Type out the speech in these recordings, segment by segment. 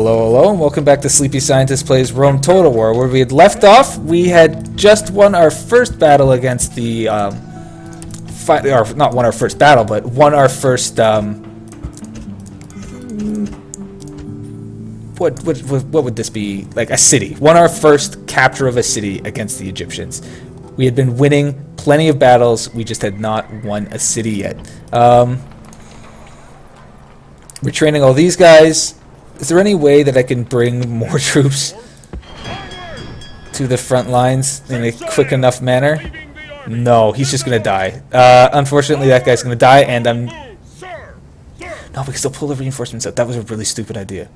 Hello, hello, and welcome back to Sleepy Scientist Plays Rome Total War, where we had left off. We had just won our first battle against the, or not won our first battle, but won our first, what would this be? Like a city. Won our first capture of a city against the Egyptians. We had been winning plenty of battles, we just had not won a city yet. We're training all these guys. Is there any way that I can bring more troops to the front lines in a quick enough manner? No, he's just gonna die. Unfortunately, that guy's gonna die, and I'm... No, we can still pull the reinforcements out. That was a really stupid idea.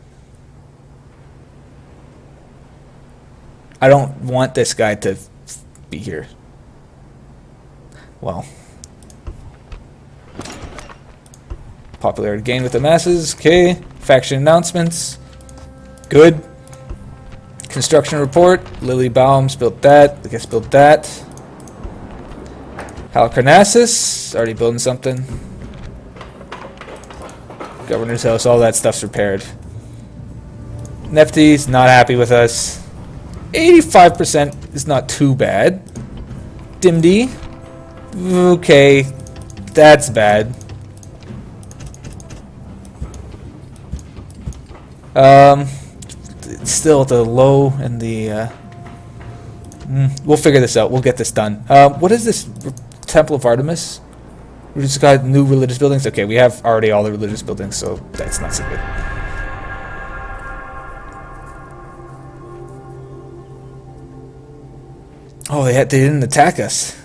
I don't want this guy to be here. Well... Popularity gain with the masses. Okay. Faction announcements. Good. Construction report. Lily Baum's built that. I guess built that. Halicarnassus. Already building something. Governor's house. All that stuff's repaired. Nephthys not happy with us. 85% is not too bad. Dimdy. Okay. That's bad. It's still the low and the, we'll figure this out. We'll get this done. What is this Temple of Artemis? We just got new religious buildings. Okay, we have already all the religious buildings, so that's not so good. Oh, they didn't attack us.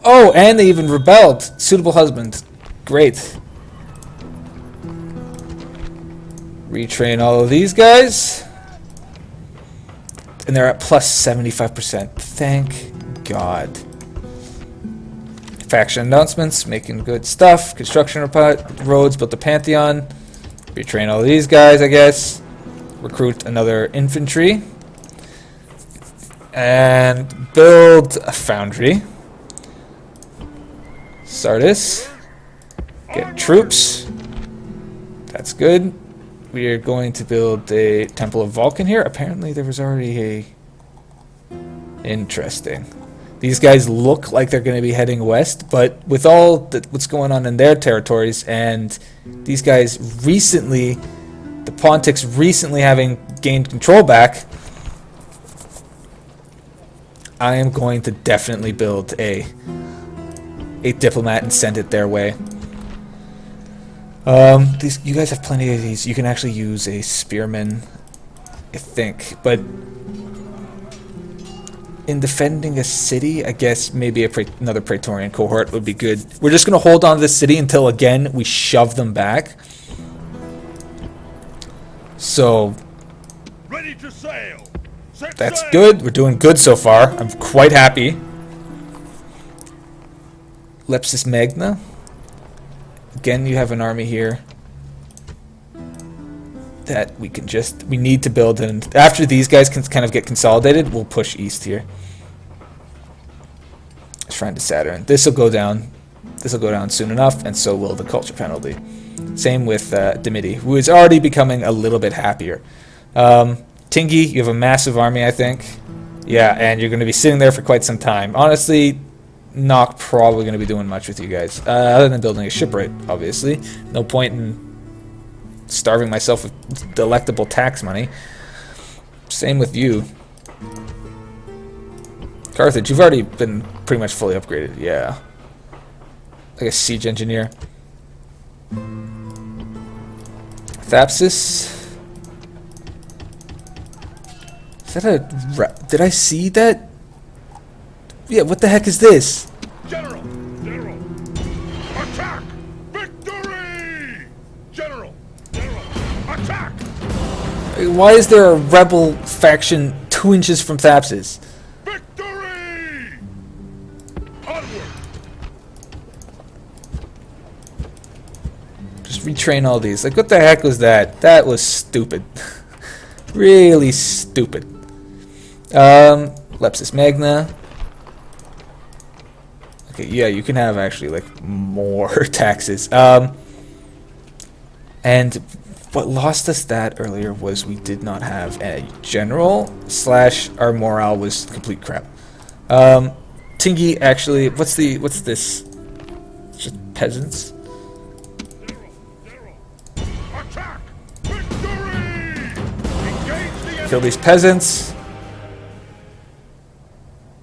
Oh, and they even rebelled. Suitable husband. Great. Retrain all of these guys. And they're at plus 75%. Thank God. Faction announcements, making good stuff. Construction roads, built the Pantheon. Retrain all of these guys, I guess. Recruit another infantry. And build a foundry. Sardis. Get troops. That's good. We are going to build a Temple of Vulcan here. Apparently there was already a... Interesting. These guys look like they're going to be heading west, but with all what's going on in their territories, and these guys recently, the Pontics recently having gained control back, I am going to definitely build a diplomat and send it their way. You guys have plenty of these. You can actually use a spearman, I think, but in defending a city, I guess maybe another Praetorian cohort would be good. We're just going to hold on to this city until, again, we shove them back. So, ready to sail. That's good. We're doing good so far. I'm quite happy. Lepsis Magna. Again, you have an army here that we need to build, and after these guys can kind of get consolidated, we'll push east here. Shrine to Saturn. This will go down. This will go down soon enough, and so will the culture penalty. Same with Dimity, who is already becoming a little bit happier. Tingy, you have a massive army, I think. Yeah, and you're going to be sitting there for quite some time. Honestly, not probably going to be doing much with you guys, other than building a shipwright, obviously. No point in starving myself with delectable tax money. Same with you. Carthage, you've already been pretty much fully upgraded, yeah. Like a siege engineer. Thapsus. Is that a... Did I see that? Yeah, what the heck is this? General! General! Attack! Victory! General! General! Attack! Why is there a rebel faction 2 inches from Thapsus? Victory! Onward! Just retrain all these. Like, what the heck was that? That was stupid. Really stupid. Lepsis Magna. Okay, yeah, you can have actually like more taxes. And what lost us that earlier was we did not have a general / our morale was complete crap. Tingy actually, what's this? Just peasants. Attack! Victory! Engage the enemy! Kill these peasants,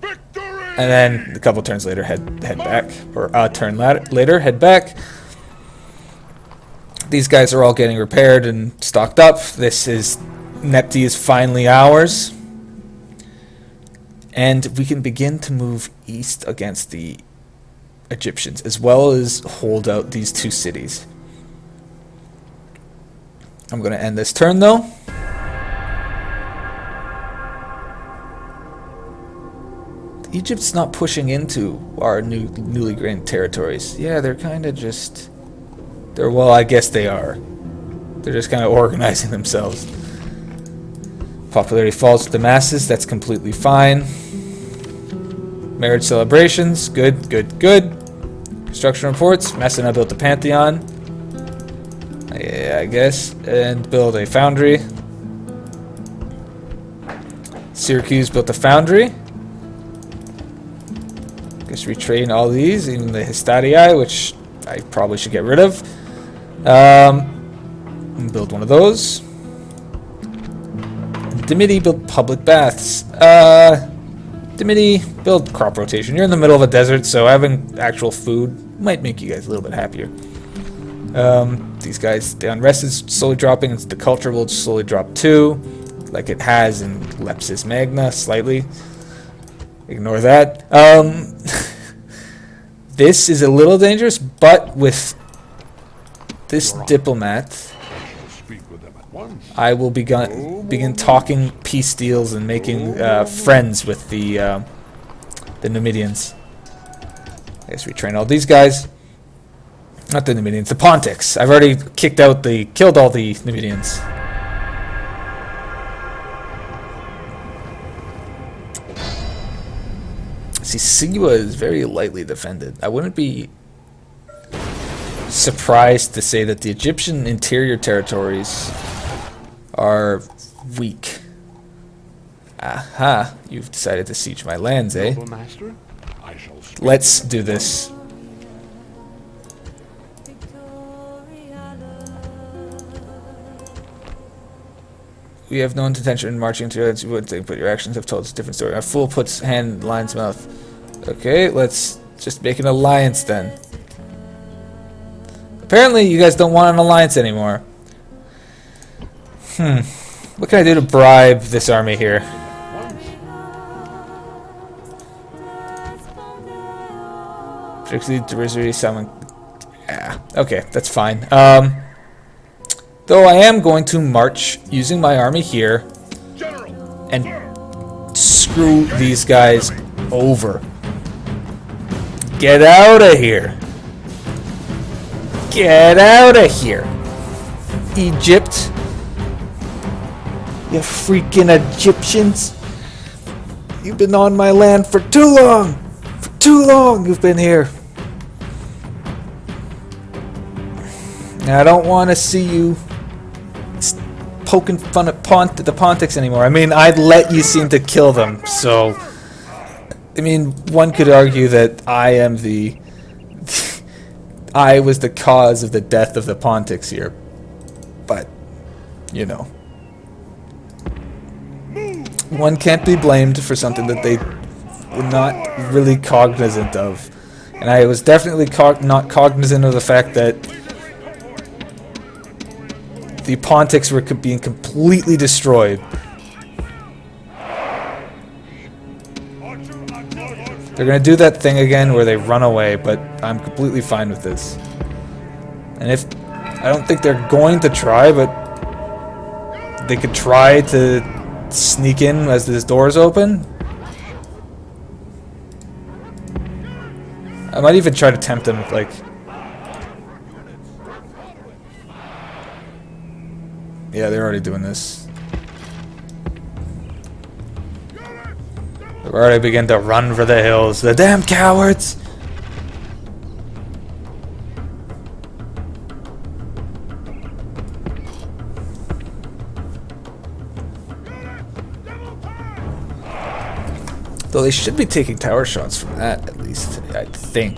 Victory! and then a couple turns later head back, or a turn later head back. These guys are all getting repaired and stocked up. This is Nepti is finally ours. And we can begin to move east against the Egyptians, as well as hold out these two cities. I'm going to end this turn, though. Egypt's not pushing into our newly gained territories. Yeah, they're kind of just... well, I guess they are. They're just kind of organizing themselves. Popularity falls to the masses. That's completely fine. Marriage celebrations. Good, good, good. Construction reports. Messina built the Pantheon. Yeah, I guess. And build a foundry. Syracuse built a foundry. Guess retrain all these, even the Histarii, which I probably should get rid of. Build one of those. Dimity build public baths. Dimity build crop rotation. You're in the middle of a desert, so having actual food might make you guys a little bit happier. These guys, the unrest is slowly dropping, and the culture will slowly drop too, like it has in Lepsis Magna, slightly. Ignore that. This is a little dangerous, but with this diplomat, Speak with them at once. I will begin talking peace deals and making friends with the Numidians. I guess we train all these guys. Not the Numidians, the Pontics. I've already killed all the Numidians. See, Siwa is very lightly defended. I wouldn't be surprised to say that the Egyptian interior territories are weak. Aha, you've decided to siege my lands, eh? Noble master, I shall speak. Let's do this. We have no intention in marching to you would think, but your actions have told us a different story. A fool puts hand in lion's mouth. Okay, let's just make an alliance then. Apparently you guys don't want an alliance anymore. What can I do to bribe this army here? Particularly derisory summon. Yeah, okay, that's fine. Though I am going to march using my army here and screw these guys over. Get out of here. Get out of here. Egypt. You freaking Egyptians. You've been on my land for too long. For too long you've been here. Now, I don't want to see you poking fun at the Pontics anymore. I mean, I'd let you seem to kill them, so... I mean, one could argue that I am I was the cause of the death of the Pontics here. But, you know. One can't be blamed for something that they were not really cognizant of. And I was definitely not cognizant of the fact that the Pontics were being completely destroyed. They're gonna do that thing again where they run away, but I'm completely fine with this. And I don't think they're going to try, but they could try to sneak in as this door's open. I might even try to tempt them, like... Yeah, they're already doing this. They've already begun to run for the hills. The damn cowards! Though they should be taking tower shots from that, at least, I think.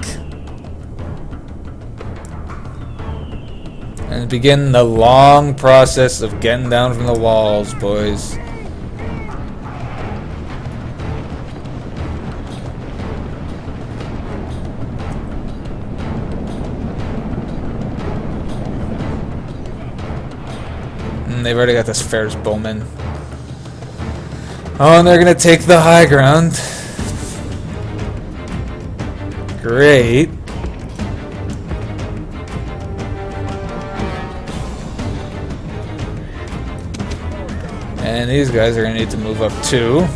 And begin the long process of getting down from the walls, boys. They've already got this Ferris Bowman. Oh, and they're gonna take the high ground. Great. And these guys are gonna need to move up too.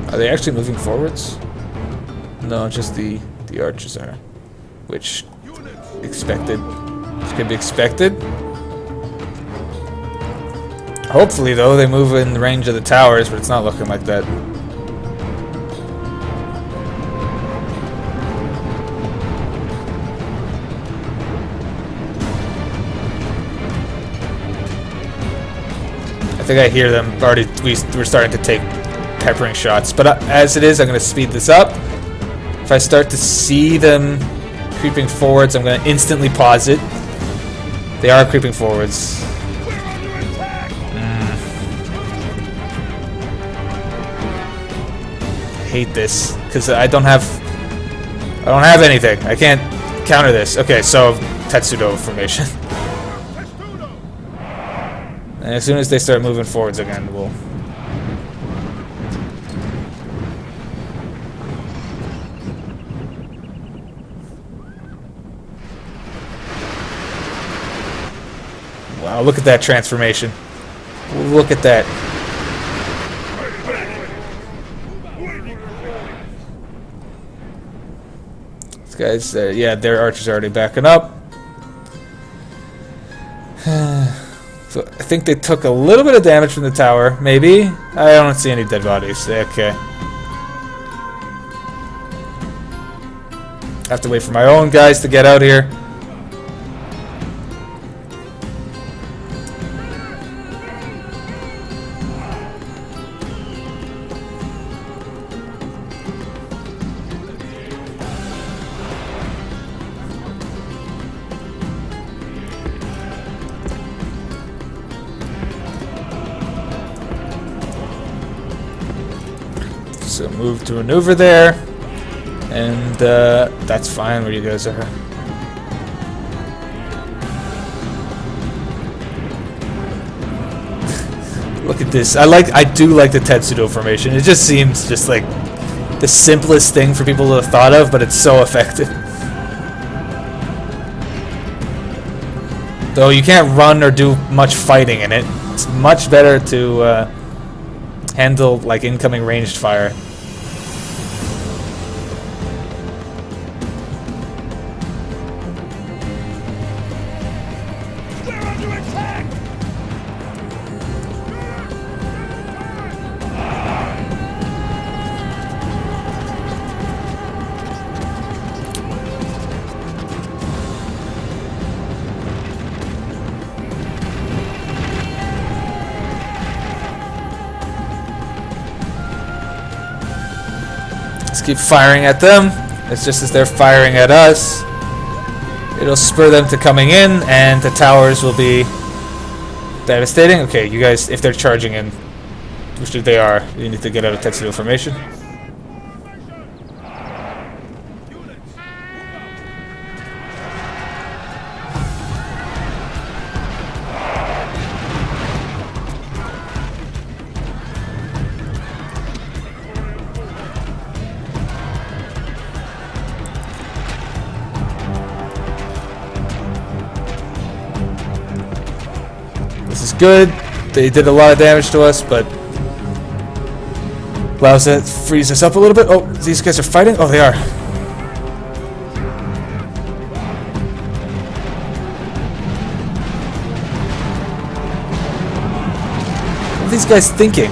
Are they actually moving forwards? No, just the archers are. Which expected. Which could be expected. Hopefully though they move in the range of the towers, but it's not looking like that. I think I hear them already. We're starting to take peppering shots, but as it is, I'm going to speed this up. If I start to see them creeping forwards, I'm going to instantly pause it. They are creeping forwards. Hate this because I don't have anything. I can't counter this. Okay, so Tetsudo formation. And as soon as they start moving forwards again, we'll. Wow, look at that transformation. Look at that. These guys, yeah, their archers are already backing up. So I think they took a little bit of damage from the tower, maybe. I don't see any dead bodies. Okay. Have to wait for my own guys to get out here. So move to maneuver there, and that's fine where you guys are. Look at this. I do like the Tetsudo formation. It just seems just like the simplest thing for people to have thought of, but it's so effective. Though you can't run or do much fighting in it. It's much better to handle like incoming ranged fire. Let's keep firing at them. It's just as they're firing at us, it'll spur them to coming in, and the towers will be devastating. Okay, you guys, if they're charging in, which they are, you need to get out of Tetsudo formation. This is good. They did a lot of damage to us, but allows that to freeze us up a little bit. Oh, these guys are fighting? Oh, they are. What are these guys thinking?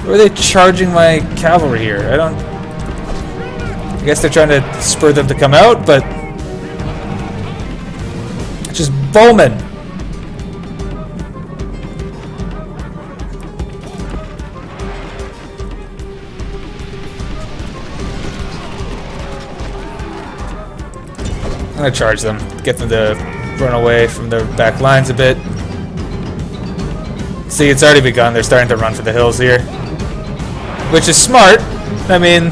Where are they charging my cavalry here? I don't... I guess they're trying to spur them to come out, but... Just bowmen! I'm gonna charge them, get them to run away from their back lines a bit. See, it's already begun. They're starting to run for the hills here, which is smart. I mean,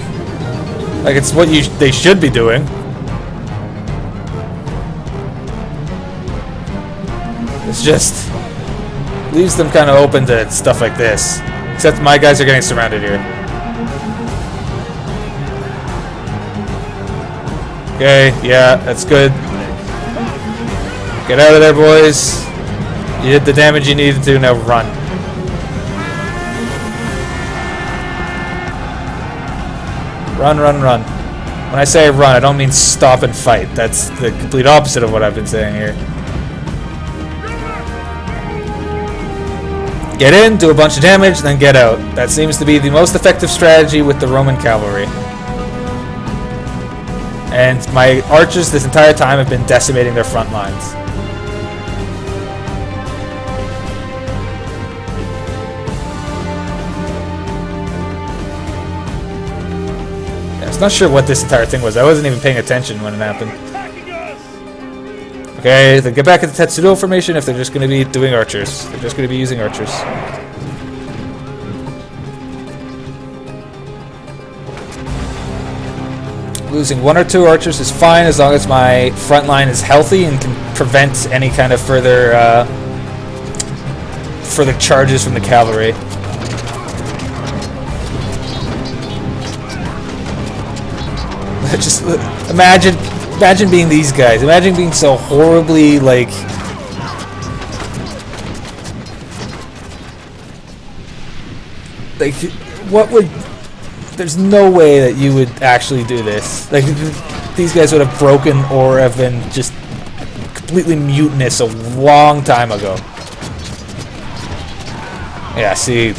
like, it's what they should be doing. It's just leaves them kind of open to stuff like this. Except my guys are getting surrounded here. Okay, yeah, that's good. Get out of there, boys. You did the damage you needed to, now run. Run, run, run. When I say run, I don't mean stop and fight. That's the complete opposite of what I've been saying here. Get in, do a bunch of damage, then get out. That seems to be the most effective strategy with the Roman cavalry. And my archers this entire time have been decimating their front lines. Yeah, I was not sure what this entire thing was. I wasn't even paying attention when it happened. Okay, then get back into Tetsudo formation if they're just going to be doing archers. They're just going to be using archers. Losing 1 or 2 archers is fine as long as my front line is healthy and can prevent any kind of further charges from the cavalry. Just imagine being these guys. Imagine being so horribly like what would... There's no way that you would actually do this. Like, these guys would have broken or have been just completely mutinous a long time ago. Yeah, see.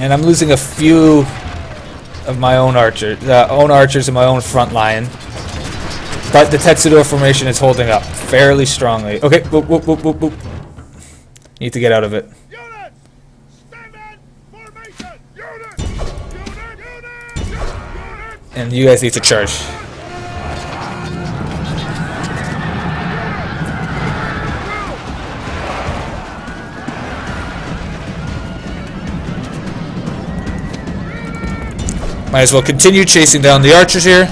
And I'm losing a few of my own archers in my own front line. But the Tetsudo formation is holding up fairly strongly. Okay, boop, boop, boop, boop, boop. Need to get out of it. Unit! Stand in formation! Unit! And you guys need to charge. Might as well continue chasing down the archers here.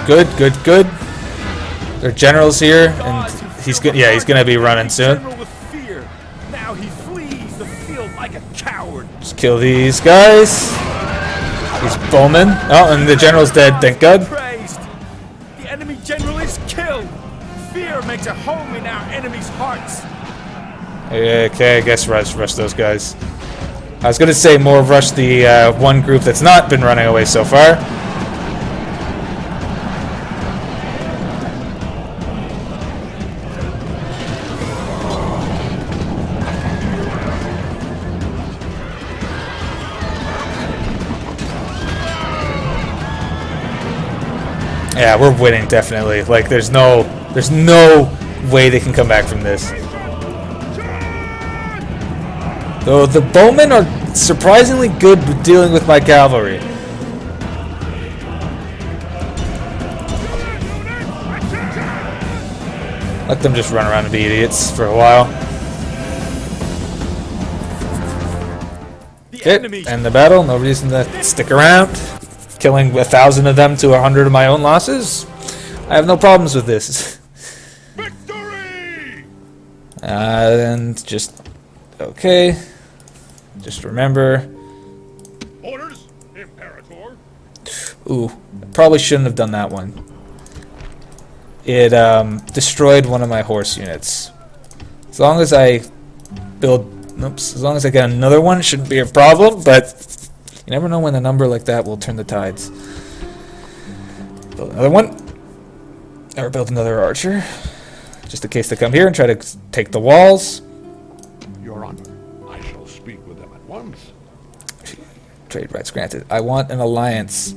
Good, good, good. Their general's here, and he's good. Yeah, he's gonna be running soon. Now he flees the field like a coward. Just kill these guys. These bowmen. Oh, and the general's dead. Thank God. Praised. The enemy general is killed. Fear makes a home in our enemies' hearts. Okay, I guess rush those guys. I was gonna say more rush the one group that's not been running away so far. Yeah, we're winning definitely. Like, there's no way they can come back from this. Though the bowmen are surprisingly good with dealing with my cavalry. Let them just run around and be idiots for a while. Okay, end the battle. No reason to stick around. Killing 1,000 of them to 100 of my own losses. I have no problems with this. Victory! And just... Okay. Just remember... Orders, Imperator. Ooh, probably shouldn't have done that one. It destroyed one of my horse units. As long as I build... Oops, as long as I get another one, it shouldn't be a problem, but you never know when a number like that will turn the tides. Build another one. Or build another archer. Just in case they come here and try to take the walls. Your Honor, I shall speak with them at once. Trade rights granted. I want an alliance.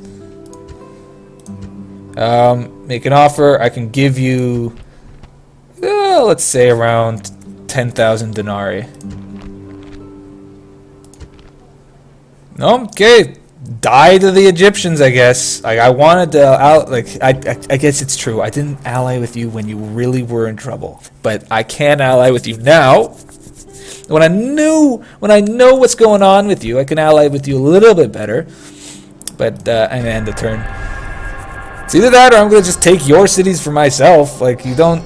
Make an offer. I can give you, let's say around 10,000 denarii. Okay, die to the Egyptians, I guess. I wanted to I guess it's true. I didn't ally with you when you really were in trouble, but I can ally with you now. When I know what's going on with you, I can ally with you a little bit better. But I'm gonna end the turn. It's either that or I'm gonna just take your cities for myself. Like, you don't...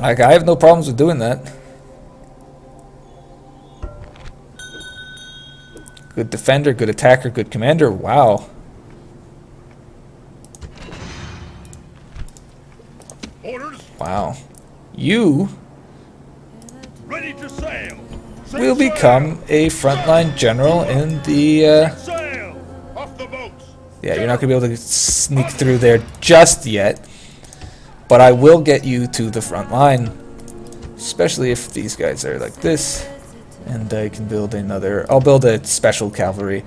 Like, I have no problems with doing that. Good defender, good attacker, good commander. Wow. Orders. Wow. You Ready to sail. will become a frontline general in the... Sail. Off the boats. Yeah, you're not going to be able to sneak through there just yet. But I will get you to the front line. Especially if these guys are like this. And I can build another... I'll build a special cavalry.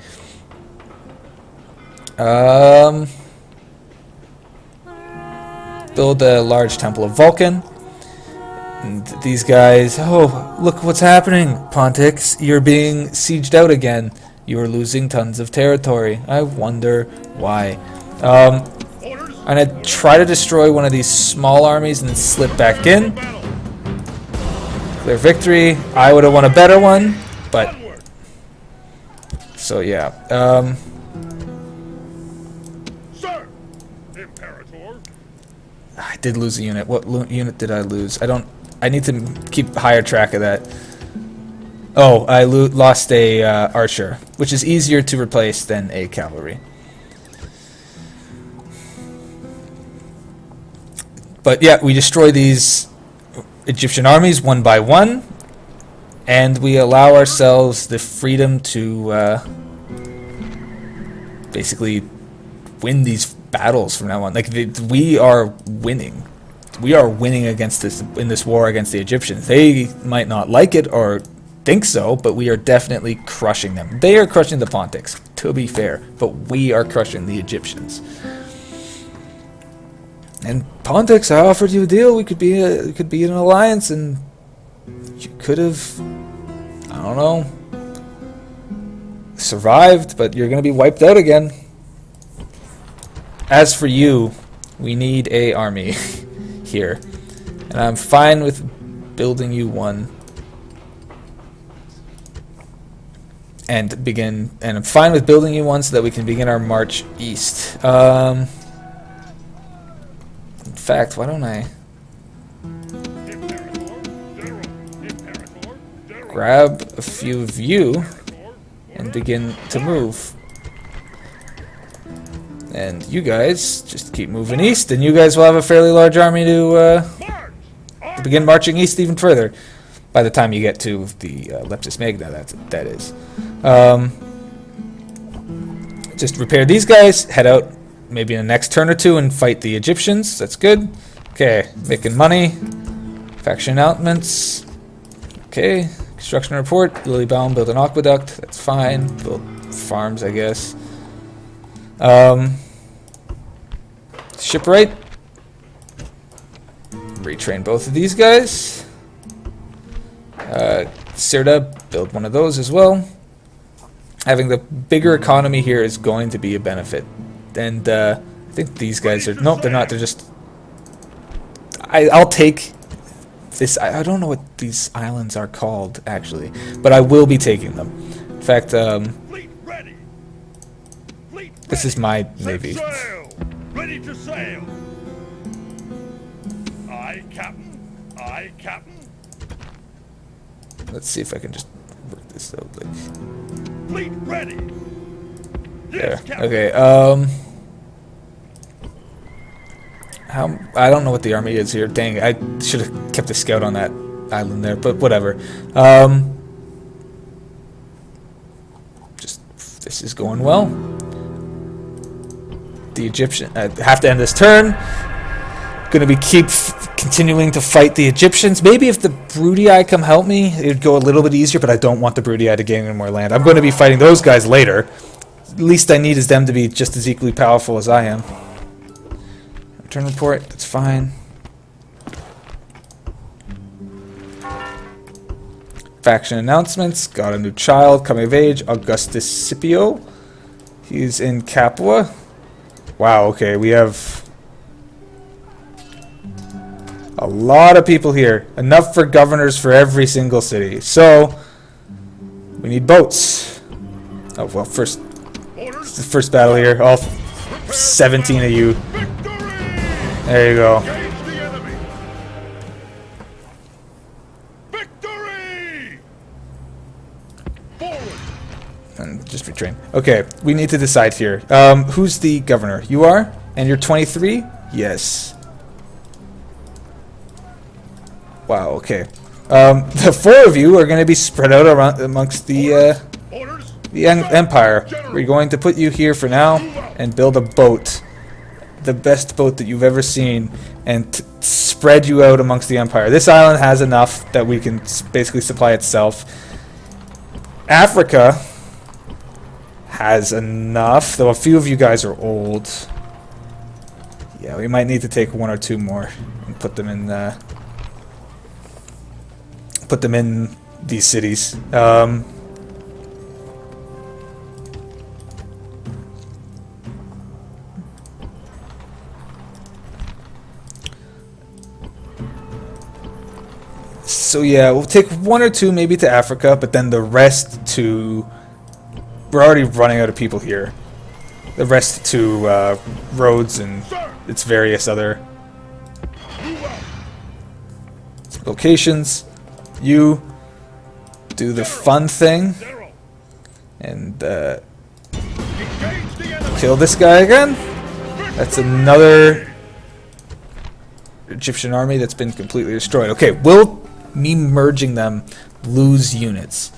Build a large temple of Vulcan. And these guys... Oh, look what's happening, Pontics. You're being sieged out again. You are losing tons of territory. I wonder why. I'm gonna try to destroy one of these small armies and then slip back in. Clear victory. I would have won a better one, but... So, yeah. Sir. Imperator. I did lose a unit. What unit did I lose? I need to keep higher track of that. Oh, I lost a archer, which is easier to replace than a cavalry. But yeah, we destroy these Egyptian armies one by one, and we allow ourselves the freedom to basically win these battles from now on. Like, we are winning. We are winning against this war against the Egyptians. They might not like it or think so, but we are definitely crushing them. They are crushing the Pontics, to be fair, but we are crushing the Egyptians. And Pontics, I offered you a deal. We could be in an alliance, and you could have, I don't know, survived, but you're going to be wiped out again. As for you, we need a army here, and I'm fine with building you one. And I'm fine with building you one so that we can begin our march east. In fact, why don't I grab a few of you and begin to move. And you guys just keep moving east, and you guys will have a fairly large army to begin marching east even further. By the time you get to the Leptis Magna, that is. Just repair these guys, head out maybe in the next turn or two and fight the Egyptians. That's good. Okay, making money. Faction announcements. Okay, construction report. Lilybaum build an aqueduct. That's fine. Build farms, I guess. Shipwright. Retrain both of these guys. Sirda, build one of those as well. Having the bigger economy here is going to be a benefit. And I think these guys are... Nope, they're not. They're just... I'll take this... I don't know what these islands are called, actually. But I will be taking them. In fact, Fleet ready. Fleet this is my navy. sail. Ready to sail. Aye, Captain. Aye, Captain. Let's see if I can just work this out. Like, Fleet ready. There. Okay, I don't know what the army is here. Dang, I should have kept a scout on that island there, but whatever. This is going well. The Egyptian... I have to end this turn. Gonna be continuing to fight the Egyptians. Maybe if the Brudii come help me, it'd go a little bit easier, but I don't want the Brudii to gain any more land. I'm going to be fighting those guys later. The least I need is them to be just as equally powerful as I am. Return report, that's fine. Faction announcements, got a new child, coming of age, Augustus Scipio. He's in Capua. Wow, okay, we have a lot of people here. Enough for governors for every single city. So, we need boats. Oh, well, first, it's the first battle here. All 17 of you. There you go. And just retrain. Okay, we need to decide here. Who's the governor? You are? And you're 23? Yes. Wow, okay. The four of you are going to be spread out around amongst the empire. We're going to put you here for now and build a boat. The best boat that you've ever seen, and spread you out amongst the empire. This island has enough that we can basically supply itself. Africa has enough, though a few of you guys are old. Yeah, we might need to take one or two more and put them in these cities. So yeah, we'll take one or two maybe to Africa, but then the rest to... We're already running out of people here. The rest to Rhodes and its various other locations. You do the fun thing and kill this guy again. That's another Egyptian army that's been completely destroyed. Okay, will me merging them lose units?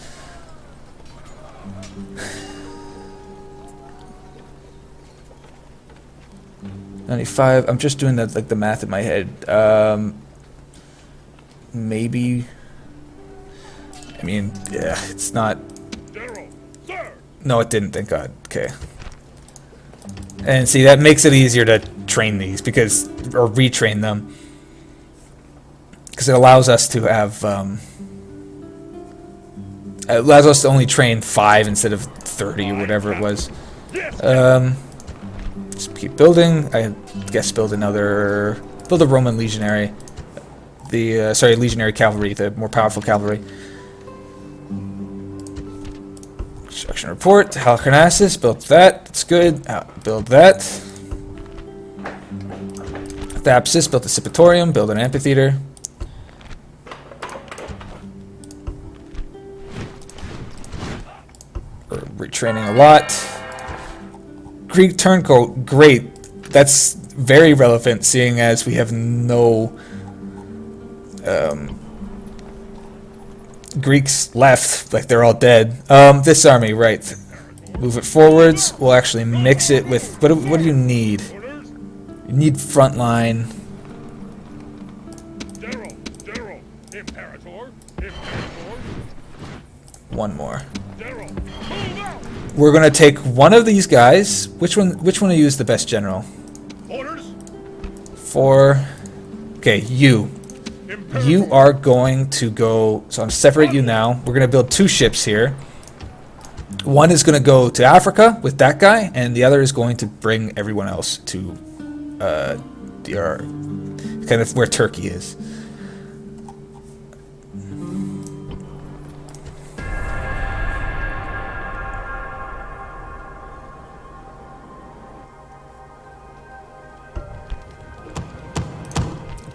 $95. I'm just doing the math in my head. Maybe. I mean, yeah, it's not. No, it didn't. Thank God. Okay. And see, that makes it easier to train these or retrain them, because it allows us to have. It allows us to only train 5 instead of 30 or whatever it was. Just keep building. I guess build a Roman legionary. Legionary cavalry, the more powerful cavalry. Construction report. Halicarnassus, built that. That's good. Build that. Thapsus, built a Scipitorium. Build an amphitheater. We're retraining a lot. Greek turncoat, great. That's very relevant, seeing as we have no Greeks left. Like, they're all dead. This army, right. Move it forwards. We'll actually mix it with... What do you need? You need front line. One more. We're gonna take one of these guys. Which one of you is the best general? Okay, you. You are going to go... So I'm separate you now. We're gonna build 2 ships here. One is gonna go to Africa with that guy, and the other is going to bring everyone else to kind of where Turkey is.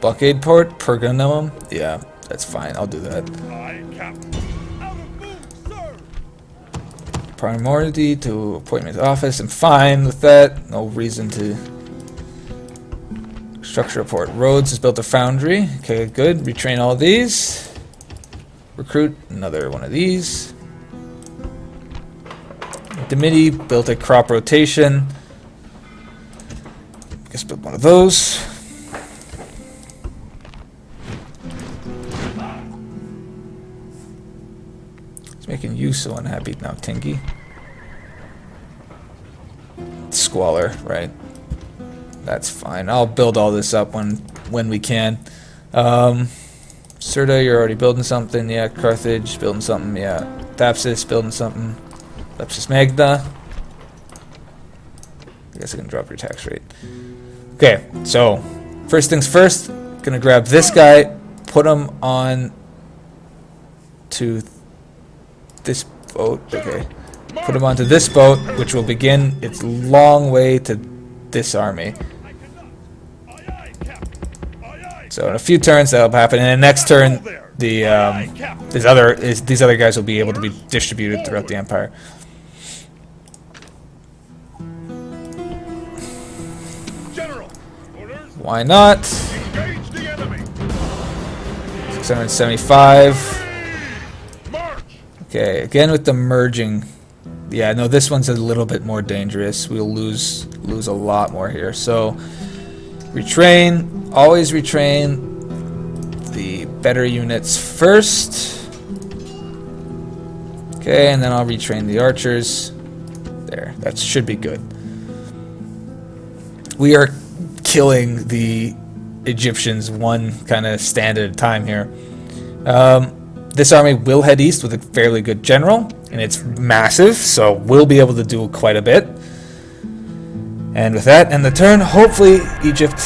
Blockade port, Pergamum. Yeah, that's fine. I'll do that. priority to appointment to office. I'm fine with that. No reason to. Structure report. Rhodes has built a foundry. Okay, good. Retrain all these. Recruit another one of these. Dimity built a crop rotation. Guess build one of those. It's making you so unhappy now, Tinky. Squalor, right? That's fine. I'll build all this up when we can. Serta, you're already building something. Yeah. Carthage, building something. Yeah. Thapsus, building something. Lepsis Magna. I guess I can drop your tax rate. Okay, so first things first, gonna grab this guy, put him on to this boat. Okay, put him onto this boat, which will begin its long way to this army. So in a few turns that'll happen, and the next turn, these other guys will be able to be distributed throughout the empire. Why not? 675. Okay, again with the merging. Yeah, no, this one's a little bit more dangerous. We'll lose a lot more here. So retrain, always retrain the better units first. Okay, and then I'll retrain the archers. There, that should be good. We are killing the Egyptians one kind of stand at a time here. This army will head east with a fairly good general, and it's massive, so we'll be able to do quite a bit. And with that and the turn, hopefully Egypt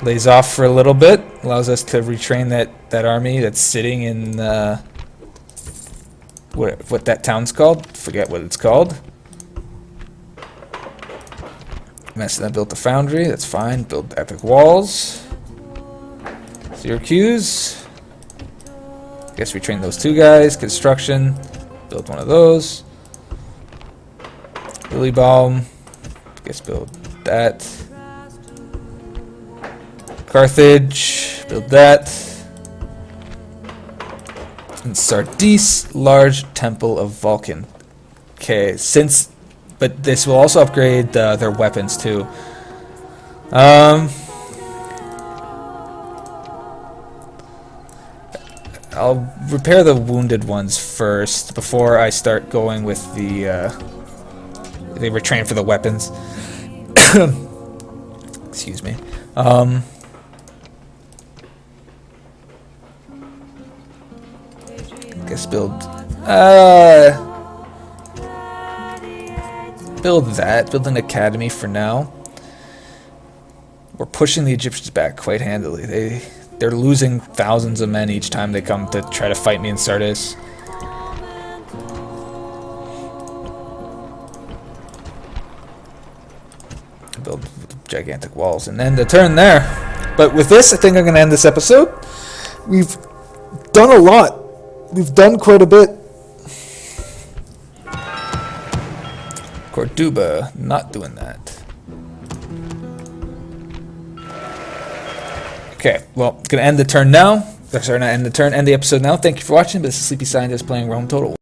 lays off for a little bit, allows us to retrain that army that's sitting in what that town's called. Forget what it's called. Messina built the foundry, that's fine. Build epic walls. Syracuse. Guess we train those two guys. Construction. Build one of those. Lilybomb. Guess build that. Carthage. Build that. And Sardis, large temple of Vulcan. Okay, but this will also upgrade their weapons too. I'll repair the wounded ones first before I start going with the. They were trained for the weapons. Excuse me. Guess build. Build that. Build an academy for now. We're pushing the Egyptians back quite handily. They're losing thousands of men each time they come to try to fight me in Sardis. Build gigantic walls and end the turn there. But with this, I think I'm going to end this episode. We've done a lot. We've done quite a bit. Corduba, not doing that. Okay, well, going to end the turn now. Sorry, not end the turn, end the episode now. Thank you for watching. This is Sleepy Scientist playing Rome Total.